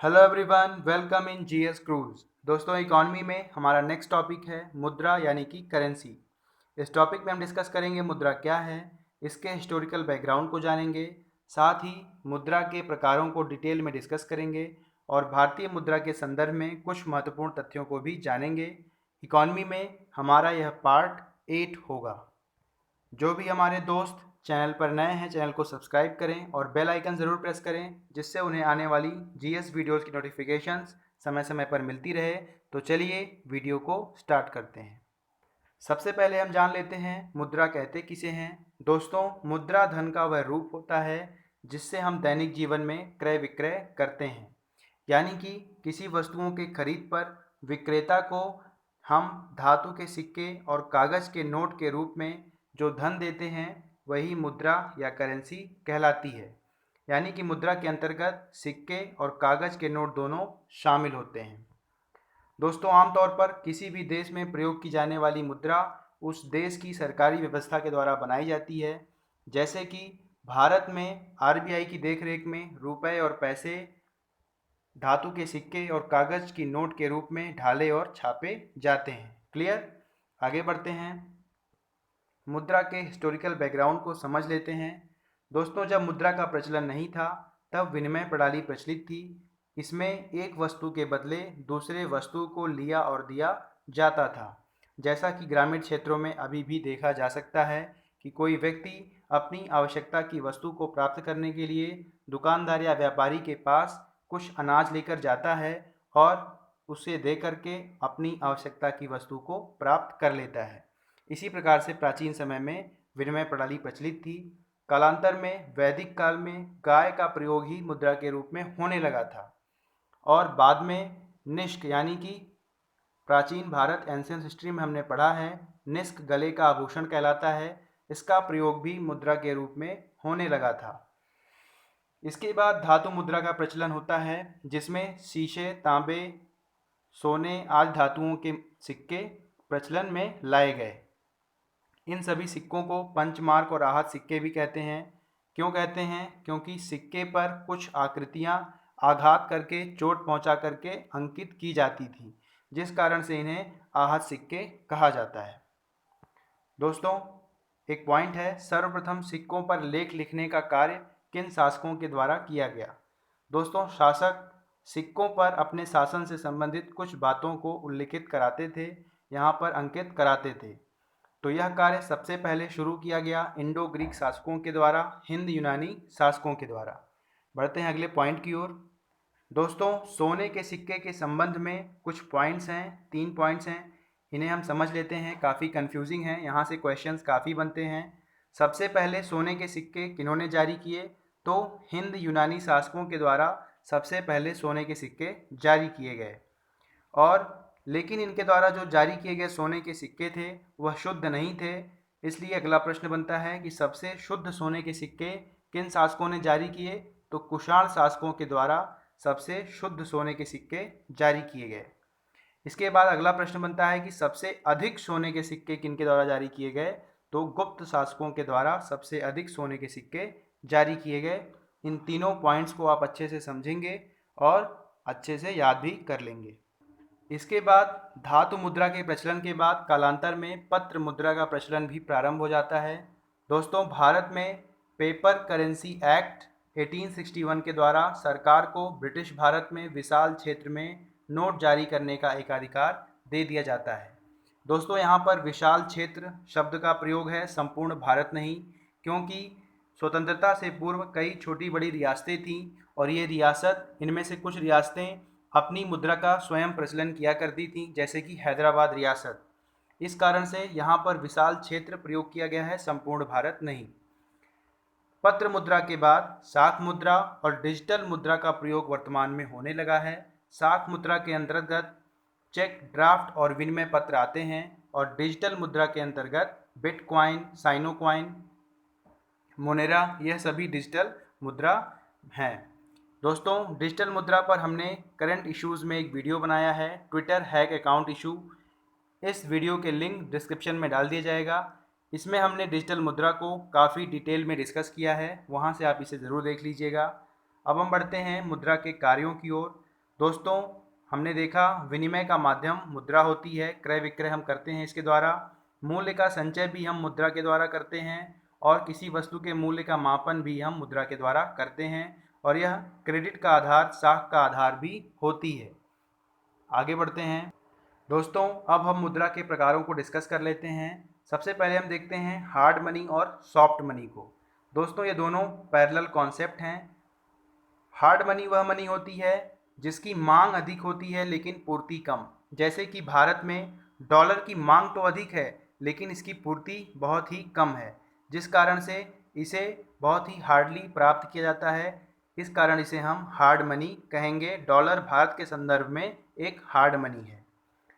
Hello everyone, welcome in GS cruise. दोस्तों, economy में हमारा नेक्स्ट टॉपिक है मुद्रा यानी कि करेंसी। इस टॉपिक में हम डिस्कस करेंगे मुद्रा क्या है, इसके हिस्टोरिकल बैकग्राउंड को जानेंगे, साथ ही मुद्रा के प्रकारों को डिटेल में डिस्कस करेंगे और भारतीय मुद्रा के संदर्भ में कुछ महत्वपूर्ण तथ्यों को भी जानेंगे। इकॉनमी में हमारा यह पार्ट 8 होगा। जो भी हमारे दोस्त चैनल पर नए हैं, चैनल को सब्सक्राइब करें और बेल आइकन ज़रूर प्रेस करें, जिससे उन्हें आने वाली जीएस वीडियोज़ की नोटिफिकेशंस समय समय पर मिलती रहे। तो चलिए वीडियो को स्टार्ट करते हैं। सबसे पहले हम जान लेते हैं मुद्रा कहते किसे हैं। दोस्तों, मुद्रा धन का वह रूप होता है जिससे हम दैनिक जीवन में क्रय विक्रय करते हैं, यानी कि किसी वस्तुओं के खरीद पर विक्रेता को हम धातु के सिक्के और कागज़ के नोट के रूप में जो धन देते हैं वही मुद्रा या करेंसी कहलाती है। यानी कि मुद्रा के अंतर्गत सिक्के और कागज़ के नोट दोनों शामिल होते हैं। दोस्तों, आमतौर पर किसी भी देश में प्रयोग की जाने वाली मुद्रा उस देश की सरकारी व्यवस्था के द्वारा बनाई जाती है। जैसे कि भारत में आरबीआई की देखरेख में रुपए और पैसे धातु के सिक्के और कागज़ की नोट के रूप में ढाले और छापे जाते हैं। क्लियर? आगे बढ़ते हैं, मुद्रा के हिस्टोरिकल बैकग्राउंड को समझ लेते हैं। दोस्तों, जब मुद्रा का प्रचलन नहीं था तब विनिमय प्रणाली प्रचलित थी। इसमें एक वस्तु के बदले दूसरे वस्तु को लिया और दिया जाता था। जैसा कि ग्रामीण क्षेत्रों में अभी भी देखा जा सकता है कि कोई व्यक्ति अपनी आवश्यकता की वस्तु को प्राप्त करने के लिए दुकानदार या व्यापारी के पास कुछ अनाज लेकर जाता है और उसे दे करके अपनी आवश्यकता की वस्तु को प्राप्त कर लेता है। इसी प्रकार से प्राचीन समय में विनिमय प्रणाली प्रचलित थी। कालांतर में वैदिक काल में गाय का प्रयोग ही मुद्रा के रूप में होने लगा था और बाद में निष्क यानी कि प्राचीन भारत एंशियंट हिस्ट्री में हमने पढ़ा है, निष्क गले का आभूषण कहलाता है। इसका प्रयोग भी मुद्रा के रूप में होने लगा था। इसके बाद धातु मुद्रा का प्रचलन होता है, जिसमें शीशे, तांबे, सोने आदि धातुओं के सिक्के प्रचलन में लाए गए। इन सभी सिक्कों को पंचमार्क और आहत सिक्के भी कहते हैं। क्यों कहते हैं? क्योंकि सिक्के पर कुछ आकृतियां आघात करके, चोट पहुंचा करके अंकित की जाती थी, जिस कारण से इन्हें आहत सिक्के कहा जाता है। दोस्तों, एक पॉइंट है, सर्वप्रथम सिक्कों पर लेख लिखने का कार्य किन शासकों के द्वारा किया गया? दोस्तों, शासक सिक्कों पर अपने शासन से संबंधित कुछ बातों को उल्लिखित कराते थे, यहाँ पर अंकित कराते थे। तो यह कार्य सबसे पहले शुरू किया गया इंडो ग्रीक शासकों के द्वारा, हिंद यूनानी शासकों के द्वारा। बढ़ते हैं अगले पॉइंट की ओर। दोस्तों, सोने के सिक्के के संबंध में कुछ पॉइंट्स हैं, 3 पॉइंट्स हैं। इन्हें हम समझ लेते हैं, काफ़ी कंफ्यूजिंग है, यहाँ से क्वेश्चंस काफ़ी बनते हैं। सबसे पहले सोने के सिक्के किन्होंने जारी किए? तो हिंद यूनानी शासकों के द्वारा सबसे पहले सोने के सिक्के जारी किए गए। और लेकिन इनके द्वारा जो जारी किए गए सोने के सिक्के थे वह शुद्ध नहीं थे। इसलिए अगला प्रश्न बनता है कि सबसे शुद्ध सोने के सिक्के किन शासकों ने जारी किए? तो कुषाण शासकों के द्वारा सबसे शुद्ध सोने के सिक्के जारी किए गए। इसके बाद अगला प्रश्न बनता है कि सबसे अधिक सोने के सिक्के किनके द्वारा जारी किए गए? तो गुप्त शासकों के द्वारा सबसे अधिक सोने के सिक्के जारी किए गए। इन तीनों पॉइंट्स को आप अच्छे से समझेंगे और अच्छे से याद भी कर लेंगे। इसके बाद धातु मुद्रा के प्रचलन के बाद कालांतर में पत्र मुद्रा का प्रचलन भी प्रारंभ हो जाता है। दोस्तों, भारत में पेपर करेंसी एक्ट 1861 के द्वारा सरकार को ब्रिटिश भारत में विशाल क्षेत्र में नोट जारी करने का एकाधिकार दे दिया जाता है। दोस्तों, यहाँ पर विशाल क्षेत्र शब्द का प्रयोग है, संपूर्ण भारत नहीं, क्योंकि स्वतंत्रता से पूर्व कई छोटी बड़ी रियासतें थीं और ये रियासत, इनमें से कुछ रियासतें अपनी मुद्रा का स्वयं प्रचलन किया करती थीं, जैसे कि हैदराबाद रियासत। इस कारण से यहाँ पर विशाल क्षेत्र प्रयोग किया गया है, संपूर्ण भारत नहीं। पत्र मुद्रा के बाद शाख मुद्रा और डिजिटल मुद्रा का प्रयोग वर्तमान में होने लगा है। शाख मुद्रा के अंतर्गत चेक, ड्राफ्ट और विनिमय पत्र आते हैं और डिजिटल मुद्रा के अंतर्गत बिटकॉइन, साइनो कॉइन, मोनेरा, यह सभी डिजिटल मुद्रा हैं। दोस्तों, डिजिटल मुद्रा पर हमने करंट इश्यूज़ में एक वीडियो बनाया है, ट्विटर हैक अकाउंट इशू। इस वीडियो के लिंक डिस्क्रिप्शन में डाल दिया जाएगा। इसमें हमने डिजिटल मुद्रा को काफ़ी डिटेल में डिस्कस किया है, वहाँ से आप इसे ज़रूर देख लीजिएगा। अब हम बढ़ते हैं मुद्रा के कार्यों की ओर। दोस्तों, हमने देखा विनिमय का माध्यम मुद्रा होती है, क्रय विक्रय हम करते हैं इसके द्वारा। मूल्य का संचय भी हम मुद्रा के द्वारा करते हैं और किसी वस्तु के मूल्य का मापन भी हम मुद्रा के द्वारा करते हैं और यह क्रेडिट का आधार, साख का आधार भी होती है। आगे बढ़ते हैं दोस्तों, अब हम मुद्रा के प्रकारों को डिस्कस कर लेते हैं। सबसे पहले हम देखते हैं हार्ड मनी और सॉफ्ट मनी को। दोस्तों, ये दोनों पैरेलल कॉन्सेप्ट हैं। हार्ड मनी वह मनी होती है जिसकी मांग अधिक होती है लेकिन पूर्ति कम। जैसे कि भारत में डॉलर की मांग तो अधिक है लेकिन इसकी पूर्ति बहुत ही कम है, जिस कारण से इसे बहुत ही हार्डली प्राप्त किया जाता है। इस कारण इसे हम हार्ड मनी कहेंगे। डॉलर भारत के संदर्भ में एक हार्ड मनी है।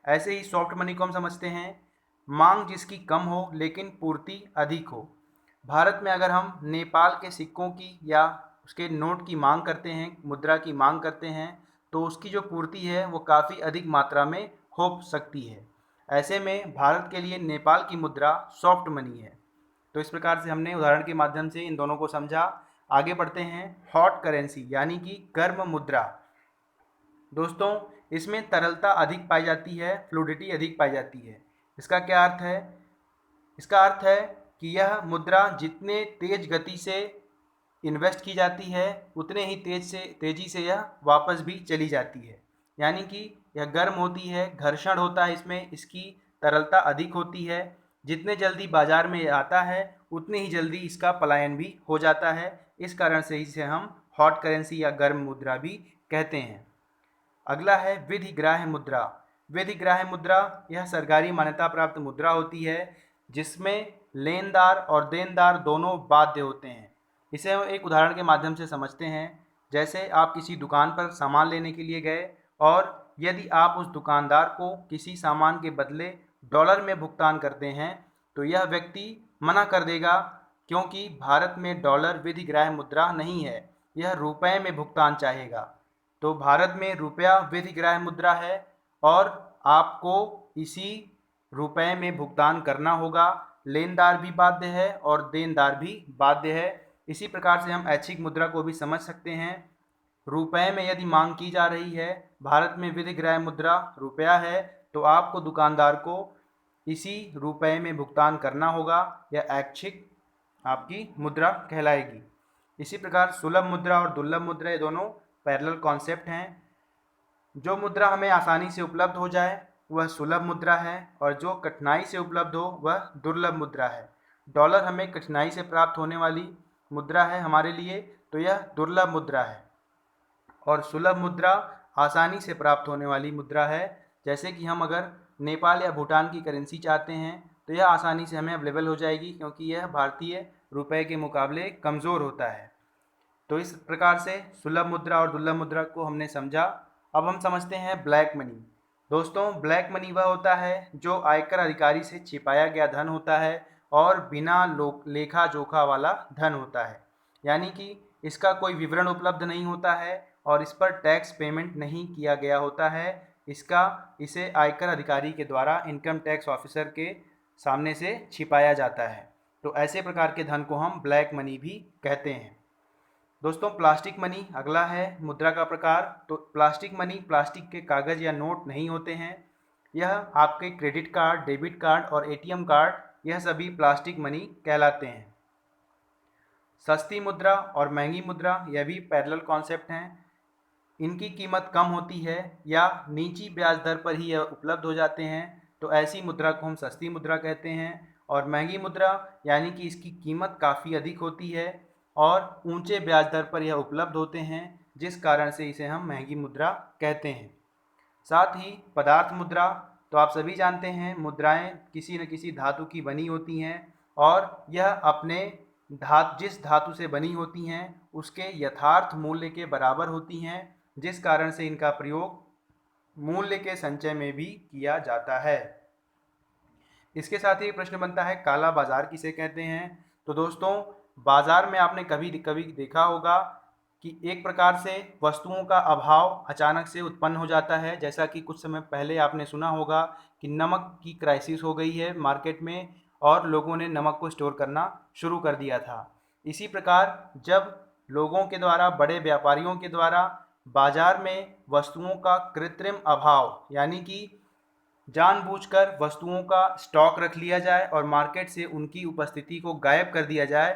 ऐसे ही सॉफ्ट मनी को हम समझते हैं मांग जिसकी कम हो लेकिन पूर्ति अधिक हो। भारत में अगर हम नेपाल के सिक्कों की या उसके नोट की मांग करते हैं, मुद्रा की मांग करते हैं, तो उसकी जो पूर्ति है वो काफ़ी अधिक मात्रा में हो सकती है। ऐसे में भारत के लिए नेपाल की मुद्रा सॉफ्ट मनी है। तो इस प्रकार से हमने उदाहरण के माध्यम से इन दोनों को समझा। आगे बढ़ते हैं हॉट करेंसी यानी कि गर्म मुद्रा। दोस्तों, इसमें तरलता अधिक पाई जाती है, फ्लूइडिटी अधिक पाई जाती है। इसका क्या अर्थ है? इसका अर्थ है कि यह मुद्रा जितने तेज गति से इन्वेस्ट की जाती है उतने ही तेजी से यह वापस भी चली जाती है। यानी कि यह गर्म होती है, घर्षण होता है इसमें, इसकी तरलता अधिक होती है। जितने जल्दी बाजार में आता है उतने ही जल्दी इसका पलायन भी हो जाता है। इस कारण से इसे हम हॉट करेंसी या गर्म मुद्रा भी कहते हैं। अगला है विधिग्राह्य मुद्रा। विधिग्राह्य मुद्रा यह सरकारी मान्यता प्राप्त मुद्रा होती है जिसमें लेनदार और देनदार दोनों बाध्य होते हैं। इसे हम एक उदाहरण के माध्यम से समझते हैं। जैसे आप किसी दुकान पर सामान लेने के लिए गए और यदि आप उस दुकानदार को किसी सामान के बदले डॉलर में भुगतान करते हैं तो यह व्यक्ति मना कर देगा, क्योंकि भारत में डॉलर विधिग्राह्य मुद्रा नहीं है, यह रुपए में भुगतान चाहेगा। तो भारत में रुपया विधिग्राह्य मुद्रा है और आपको इसी रुपए में भुगतान करना होगा। लेनदार भी बाध्य है और देनदार भी बाध्य है। इसी प्रकार से हम ऐच्छिक मुद्रा को भी समझ सकते हैं। रुपए में यदि मांग की जा रही है, भारत में विधिग्राह्य मुद्रा रुपया है, तो आपको दुकानदार को इसी रुपए में भुगतान करना होगा। यह ऐच्छिक आपकी मुद्रा कहलाएगी। इसी प्रकार सुलभ मुद्रा और दुर्लभ मुद्रा ये दोनों पैरेलल कॉन्सेप्ट हैं। जो मुद्रा हमें आसानी से उपलब्ध हो जाए वह सुलभ मुद्रा है और जो कठिनाई से उपलब्ध हो वह दुर्लभ मुद्रा है। डॉलर हमें कठिनाई से प्राप्त होने वाली मुद्रा है हमारे लिए, तो यह दुर्लभ मुद्रा है। और सुलभ मुद्रा आसानी से प्राप्त होने वाली मुद्रा है। जैसे कि हम अगर नेपाल या भूटान की करेंसी चाहते हैं तो यह आसानी से हमें अवेलेबल हो जाएगी, क्योंकि यह भारतीय रुपए के मुकाबले कमज़ोर होता है। तो इस प्रकार से सुलभ मुद्रा और दुर्लभ मुद्रा को हमने समझा। अब हम समझते हैं ब्लैक मनी। दोस्तों, ब्लैक मनी वह होता है जो आयकर अधिकारी से छिपाया गया धन होता है और बिना लेखा जोखा वाला धन होता है। यानी कि इसका कोई विवरण उपलब्ध नहीं होता है और इस पर टैक्स पेमेंट नहीं किया गया होता है। इसे आयकर अधिकारी के द्वारा इनकम टैक्स ऑफिसर के सामने से छिपाया जाता है। तो ऐसे प्रकार के धन को हम ब्लैक मनी भी कहते हैं। दोस्तों, प्लास्टिक मनी अगला है मुद्रा का प्रकार। तो प्लास्टिक मनी प्लास्टिक के कागज़ या नोट नहीं होते हैं। यह आपके क्रेडिट कार्ड, डेबिट कार्ड और एटीएम कार्ड यह सभी प्लास्टिक मनी कहलाते हैं। सस्ती मुद्रा और महंगी मुद्रा यह भी पैरेलल कॉन्सेप्ट हैं। इनकी कीमत कम होती है या नीची ब्याज दर पर ही यह उपलब्ध हो जाते हैं, तो ऐसी मुद्रा को हम सस्ती मुद्रा कहते हैं। और महंगी मुद्रा यानी कि इसकी कीमत काफ़ी अधिक होती है और ऊंचे ब्याज दर पर यह उपलब्ध होते हैं, जिस कारण से इसे हम महंगी मुद्रा कहते हैं। साथ ही पदार्थ मुद्रा, तो आप सभी जानते हैं मुद्राएं किसी न किसी धातु की बनी होती हैं और यह अपने जिस धातु से बनी होती हैं उसके यथार्थ मूल्य के बराबर होती हैं, जिस कारण से इनका प्रयोग मूल्य के संचय में भी किया जाता है। इसके साथ ही प्रश्न बनता है काला बाजार किसे कहते हैं। तो दोस्तों, बाजार में आपने कभी कभी देखा होगा कि एक प्रकार से वस्तुओं का अभाव अचानक से उत्पन्न हो जाता है। जैसा कि कुछ समय पहले आपने सुना होगा कि नमक की क्राइसिस हो गई है मार्केट में और लोगों ने नमक को स्टोर करना शुरू कर दिया था। इसी प्रकार जब लोगों के द्वारा, बड़े व्यापारियों के द्वारा बाजार में वस्तुओं का कृत्रिम अभाव यानी कि जानबूझकर वस्तुओं का स्टॉक रख लिया जाए और मार्केट से उनकी उपस्थिति को गायब कर दिया जाए,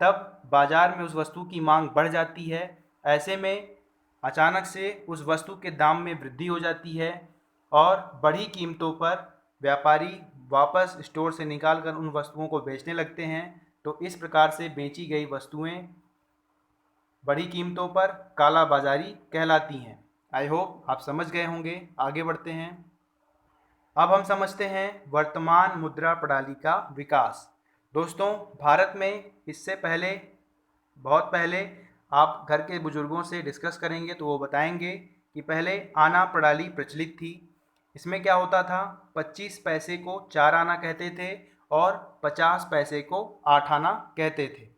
तब बाजार में उस वस्तु की मांग बढ़ जाती है। ऐसे में अचानक से उस वस्तु के दाम में वृद्धि हो जाती है और बढ़ी कीमतों पर व्यापारी वापस स्टोर से निकाल कर उन वस्तुओं को बेचने लगते हैं। तो इस प्रकार से बेची गई वस्तुएं बढ़ी कीमतों पर काला बाजारी कहलाती हैं। आई होप आप समझ गए होंगे। आगे बढ़ते हैं। अब हम समझते हैं वर्तमान मुद्रा प्रणाली का विकास। दोस्तों, भारत में इससे पहले बहुत पहले आप घर के बुजुर्गों से डिस्कस करेंगे तो वो बताएंगे कि पहले आना प्रणाली प्रचलित थी। इसमें क्या होता था, 25 पैसे को 4 आना कहते थे और 50 पैसे को 8 आना कहते थे।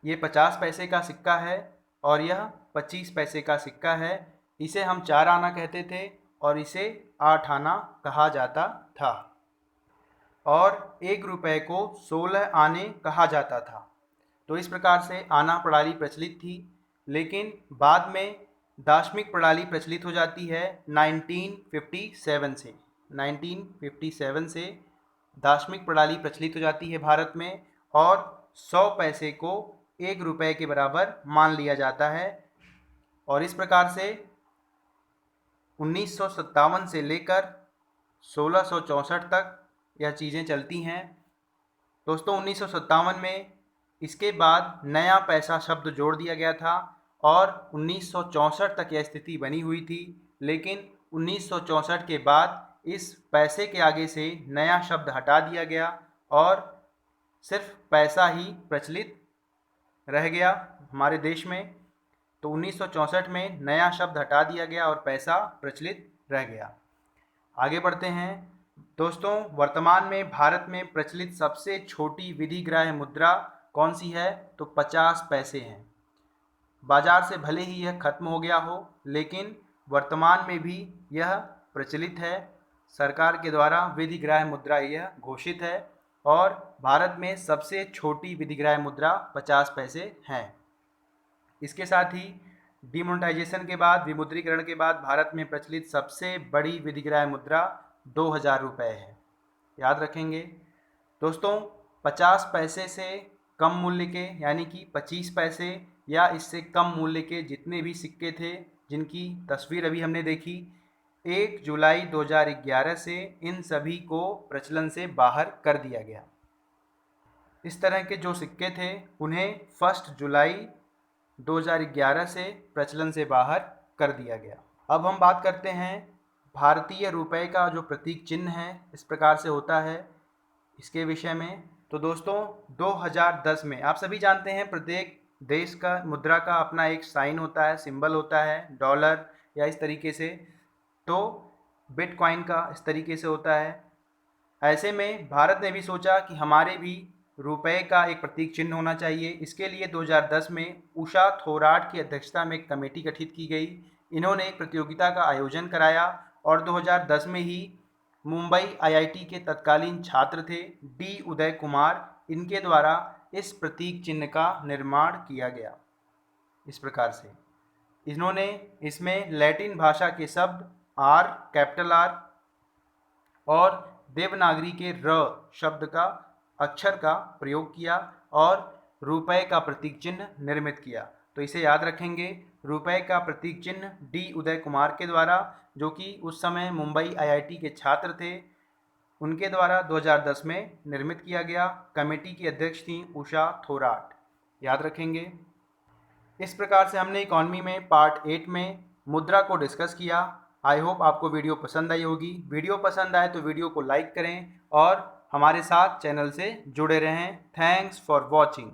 ये 50 पैसे का सिक्का है और यह 25 पैसे का सिक्का है। इसे हम 4 आना कहते थे और इसे 8 आना कहा जाता था। और 1 रुपये को 16 आने कहा जाता था। तो इस प्रकार से आना प्रणाली प्रचलित थी, लेकिन बाद में दाशमिक प्रणाली प्रचलित हो जाती है 1957 से। 1957 से दाशमिक प्रणाली प्रचलित हो जाती है भारत में और 100 पैसे को 1 रुपये के बराबर मान लिया जाता है। और इस प्रकार से 1957 से लेकर 1664 तक यह चीज़ें चलती हैं। दोस्तों, 1957 में इसके बाद नया पैसा शब्द जोड़ दिया गया था और 1964 तक यह स्थिति बनी हुई थी। लेकिन 1964 के बाद इस पैसे के आगे से नया शब्द हटा दिया गया और सिर्फ पैसा ही प्रचलित रह गया हमारे देश में। तो 1964 में नया शब्द हटा दिया गया और पैसा प्रचलित रह गया। आगे बढ़ते हैं। दोस्तों, वर्तमान में भारत में प्रचलित सबसे छोटी विधिग्राह्य मुद्रा कौन सी है, तो 50 पैसे हैं। बाजार से भले ही यह खत्म हो गया हो, लेकिन वर्तमान में भी यह प्रचलित है। सरकार के द्वारा विधिग्राह्य मुद्रा यह घोषित है और भारत में सबसे छोटी विधिग्राह्य मुद्रा 50 पैसे हैं। इसके साथ ही डिमोनेटाइजेशन के बाद, विमुद्रीकरण के बाद भारत में प्रचलित सबसे बड़ी विधिग्राह्य मुद्रा 2000 रुपये है। याद रखेंगे। दोस्तों, 50 पैसे से कम मूल्य के यानी कि 25 पैसे या इससे कम मूल्य के जितने भी सिक्के थे, जिनकी तस्वीर अभी हमने देखी, 1 जुलाई 2011 से इन सभी को प्रचलन से बाहर कर दिया गया। इस तरह के जो सिक्के थे उन्हें 1 जुलाई 2011 से प्रचलन से बाहर कर दिया गया। अब हम बात करते हैं भारतीय रुपये का जो प्रतीक चिन्ह है इस प्रकार से होता है, इसके विषय में। तो दोस्तों, 2010 में आप सभी जानते हैं प्रत्येक देश का मुद्रा का अपना एक साइन होता है, सिंबल होता है, डॉलर या इस तरीके से। तो बिटकॉइन का इस तरीके से होता है। ऐसे में भारत ने भी सोचा कि हमारे भी रुपए का एक प्रतीक चिन्ह होना चाहिए। इसके लिए 2010 में उषा थोराट की अध्यक्षता में एक कमेटी गठित की गई। इन्होंने एक प्रतियोगिता का आयोजन कराया और 2010 में ही मुंबई आईआईटी के तत्कालीन छात्र थे डी उदय कुमार, इनके द्वारा इस प्रतीक चिन्ह का निर्माण किया गया। इस प्रकार से इन्होंने इसमें लैटिन भाषा के शब्द आर, कैपिटल आर और देवनागरी के र शब्द का अक्षर का प्रयोग किया और रुपए का प्रतीक चिन्ह निर्मित किया। तो इसे याद रखेंगे, रुपए का प्रतीक चिन्ह डी उदय कुमार के द्वारा, जो कि उस समय मुंबई आईआईटी के छात्र थे, उनके द्वारा 2010 में निर्मित किया गया। कमेटी की अध्यक्ष थी उषा थोराट। याद रखेंगे। इस प्रकार से हमने इकॉनमी में पार्ट 8 में मुद्रा को डिस्कस किया। आई होप आपको वीडियो पसंद आई होगी। वीडियो पसंद आए तो वीडियो को लाइक करें और हमारे साथ चैनल से जुड़े रहें। Thanks for watching.